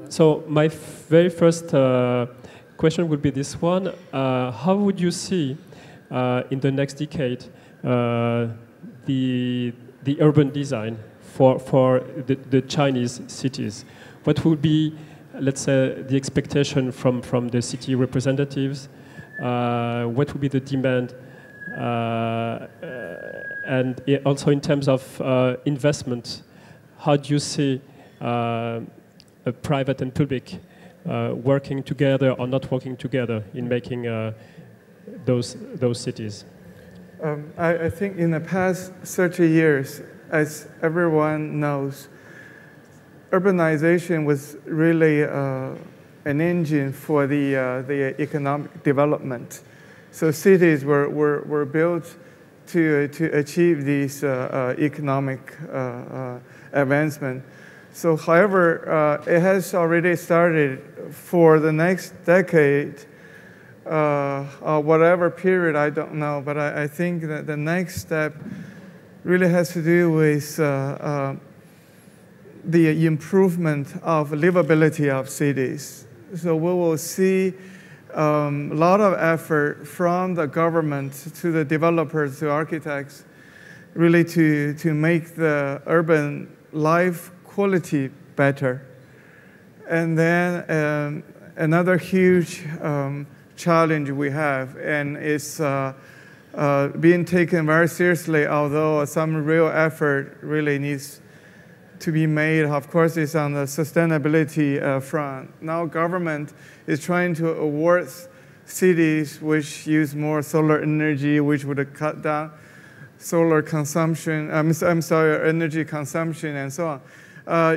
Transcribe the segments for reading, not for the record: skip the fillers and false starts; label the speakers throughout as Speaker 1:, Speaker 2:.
Speaker 1: So my very first question would be this one. How would you see in the next decade the urban design for the Chinese cities? What would be, let's say, the expectation from the city representatives? What would be the demand? And also in terms of investment, how do you see private and public working together or not working together in making those cities?
Speaker 2: I think in the past 30 years, as everyone knows, urbanization was really an engine for the economic development. So cities were built to achieve these economic advancement. So, however, it has already started for the next decade, whatever period, I don't know. But I think that the next step really has to do with the improvement of livability of cities. So we will see a lot of effort from the government to the developers to architects really to make the urban life quality better. And then another huge challenge we have, and it's being taken very seriously, although some real effort really needs to be made, of course, is on the sustainability front. Now government is trying to award cities which use more solar energy, which would cut down solar consumption, energy consumption and so on.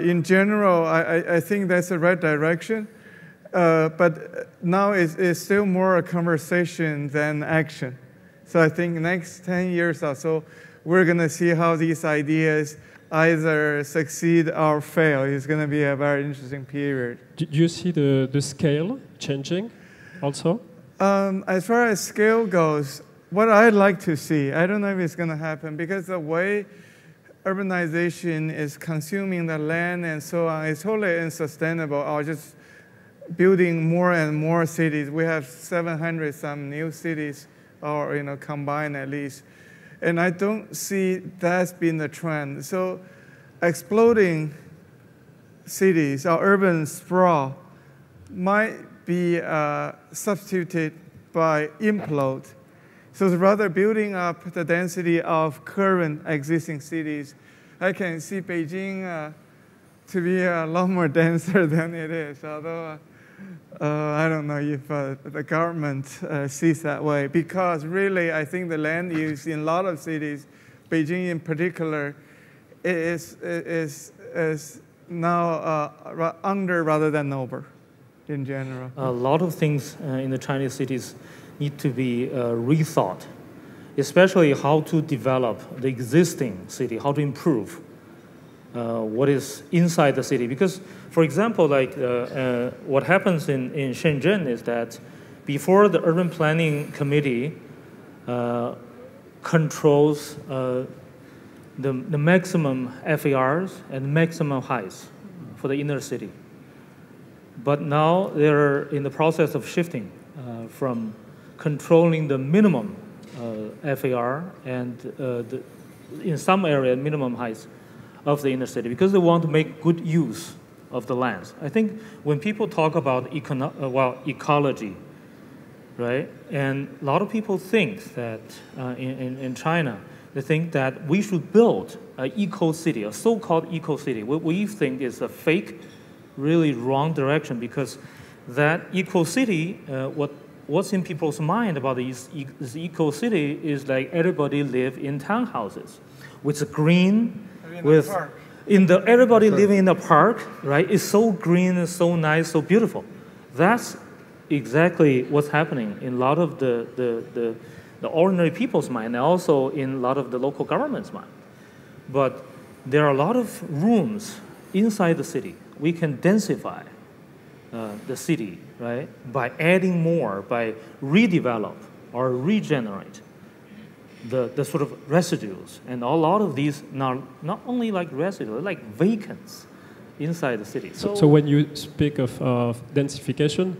Speaker 2: In general, I think that's the right direction, but now it's still more a conversation than action. So I think next 10 years or so, we're gonna see how these ideas either succeed or fail. It's going to be a very interesting period.
Speaker 1: Do you see the scale changing also?
Speaker 2: As far as scale goes, what I'd like to see, I don't know if it's going to happen, because the way urbanization is consuming the land and so on is totally unsustainable, or just building more and more cities. We have 700 some new cities, or combined at least. And I don't see that's been the trend. So exploding cities or urban sprawl might be substituted by implode. So it's rather building up the density of current existing cities. I can see Beijing to be a lot more denser than it is, although I don't know if the government sees that way, because really I think the land use in a lot of cities, Beijing in particular, is now under rather than over in general.
Speaker 3: A lot of things in the Chinese cities need to be rethought, especially how to develop the existing city, how to improve what is inside the city. Because, for example, like what happens in Shenzhen is that before the urban planning committee controls the maximum FARs and maximum heights for the inner city. But now they're in the process of shifting from controlling the minimum FAR and in some area minimum heights of the inner city, because they want to make good use of the lands. I think when people talk about ecology, right, and a lot of people think that in China, they think that we should build an eco-city, a so-called eco-city. What we think is a fake, really wrong direction, because that eco-city, what's in people's mind about this eco-city is like everybody live in townhouses with green, with everybody living in the park, right? It's so green and so nice, so beautiful. That's exactly what's happening in a lot of the ordinary people's mind, and also in a lot of the local government's mind. But there are a lot of rooms inside the city. We can densify the city, right, by adding more, by redevelop or regenerate the sort of residues. And a lot of these not only like residues, like vacants inside the city.
Speaker 1: So when you speak of densification,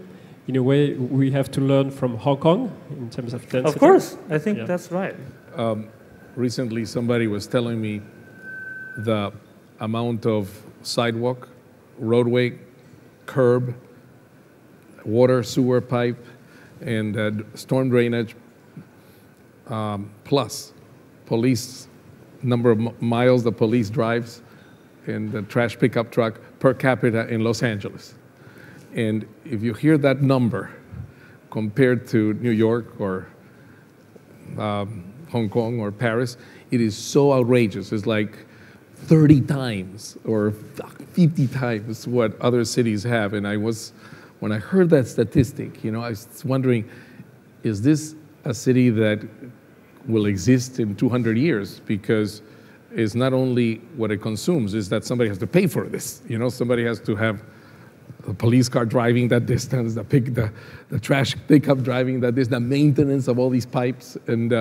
Speaker 1: in a way, we have to learn from Hong Kong in terms of density?
Speaker 3: Of course, I think that's right.
Speaker 4: Recently, somebody was telling me the amount of sidewalk, roadway, curb, water, sewer pipe, and storm drainage, plus police, number of miles the police drives, and the trash pickup truck per capita in Los Angeles. And if you hear that number compared to New York or Hong Kong or Paris, it is so outrageous. It's like 30 times or 50 times what other cities have. And when I heard that statistic, you know, I was wondering, is this a city that will exist in 200 years? Because it's not only what it consumes, is that somebody has to pay for this. You know, somebody has to have a police car driving that distance, the trash pickup driving that distance, the maintenance of all these pipes, and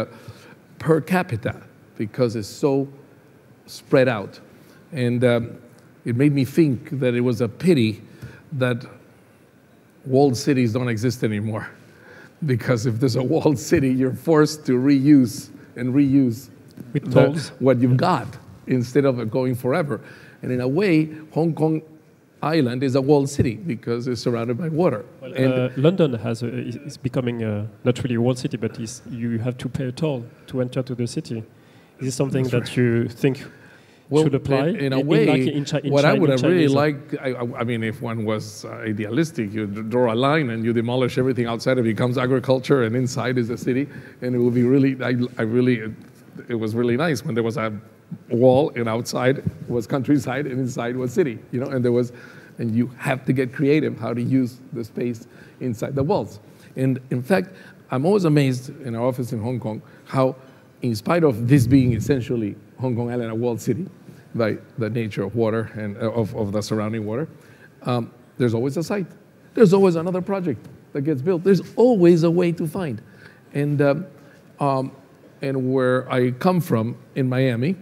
Speaker 4: per capita, because it's so spread out. And it made me think that it was a pity that walled cities don't exist anymore. Because if there's a walled city, you're forced to reuse and reuse what you've got instead of going forever. And in a way, Hong Kong Island is a walled city because it's surrounded by water.
Speaker 1: Well, London is becoming not really a walled city, but you have to pay a toll to enter to the city. Is this something that you think should apply?
Speaker 4: In a way, what I would have really liked, I mean, if one was idealistic, you draw a line and you demolish everything outside, it becomes agriculture, and inside is the city, and it would be really, it was really nice when there was a wall, and outside was countryside, and inside was city, you know, and you have to get creative how to use the space inside the walls. And in fact, I'm always amazed in our office in Hong Kong how, in spite of this being essentially Hong Kong Island, a walled city, by the nature of water and of the surrounding water, there's always a site. There's always another project that gets built. There's always a way to find. And where I come from in Miami,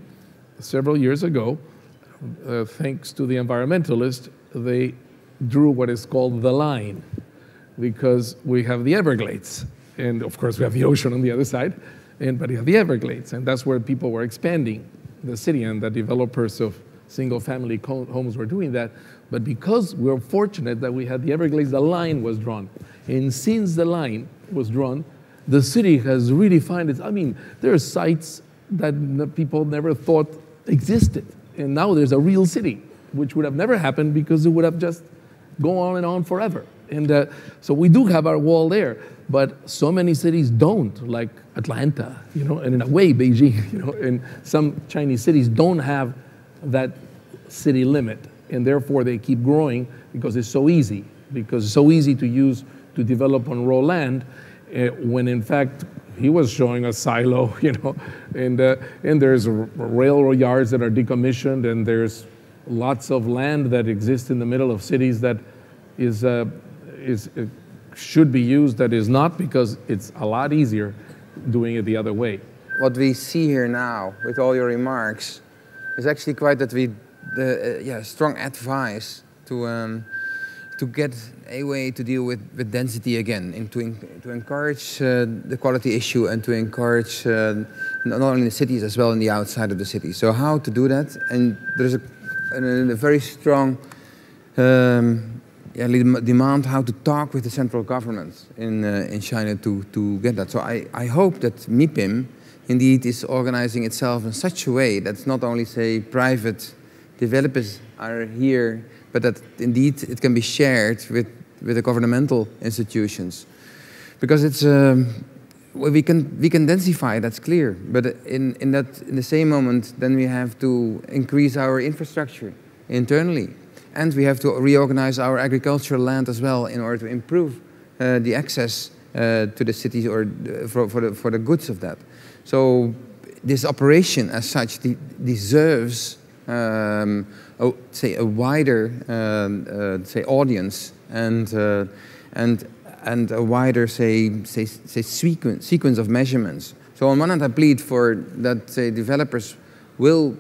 Speaker 4: several years ago, thanks to the environmentalists, they drew what is called the line, because we have the Everglades. And of course, we have the ocean on the other side, but we have the Everglades, and that's where people were expanding the city, and the developers of single-family homes were doing that. But because we were fortunate that we had the Everglades, the line was drawn. And since the line was drawn, the city has really found its, I mean, there are sites that people never thought existed. And now there's a real city, which would have never happened because it would have just gone on forever. And so we do have our wall there, but so many cities don't, like Atlanta, you know, and in a way Beijing, you know, and some Chinese cities don't have that city limit, and therefore they keep growing because it's so easy, to use to develop on raw land, when in fact he was showing a silo, you know, and there's railroad yards that are decommissioned, and there's lots of land that exists in the middle of cities that should be used, that is not, because it's a lot easier doing it the other way.
Speaker 5: What we see here now, with all your remarks, is actually quite that strong advice to get a way to deal with density again, and to encourage the quality issue, and to encourage not only the cities as well in the outside of the city. So how to do that? And there's a very strong demand how to talk with the central government in China to get that. So I hope that MIPIM indeed is organizing itself in such a way that not only, say, private developers are here, but that indeed it can be shared with the governmental institutions. Because it's we can densify, that's clear. But in the same moment, then we have to increase our infrastructure internally. And we have to reorganize our agricultural land as well in order to improve the access to the cities, or for the goods of that. So this operation as such deserves, say, a wider, audience, and a wider, sequence of measurements. So on one hand, I plead for that, say, developers will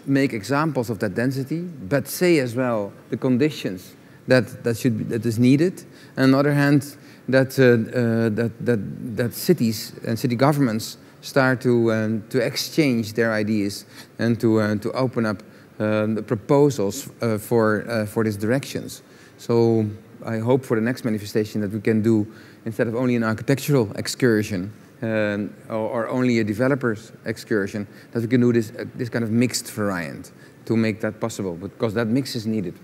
Speaker 5: make examples of that density, but say as well the conditions that is needed. And on the other hand, that cities and city governments start to exchange their ideas and to open up the proposals for these directions. So I hope for the next manifestation that we can do, instead of only an architectural excursion or only a developer's excursion, that we can do this kind of mixed variant to make that possible, because that mix is needed.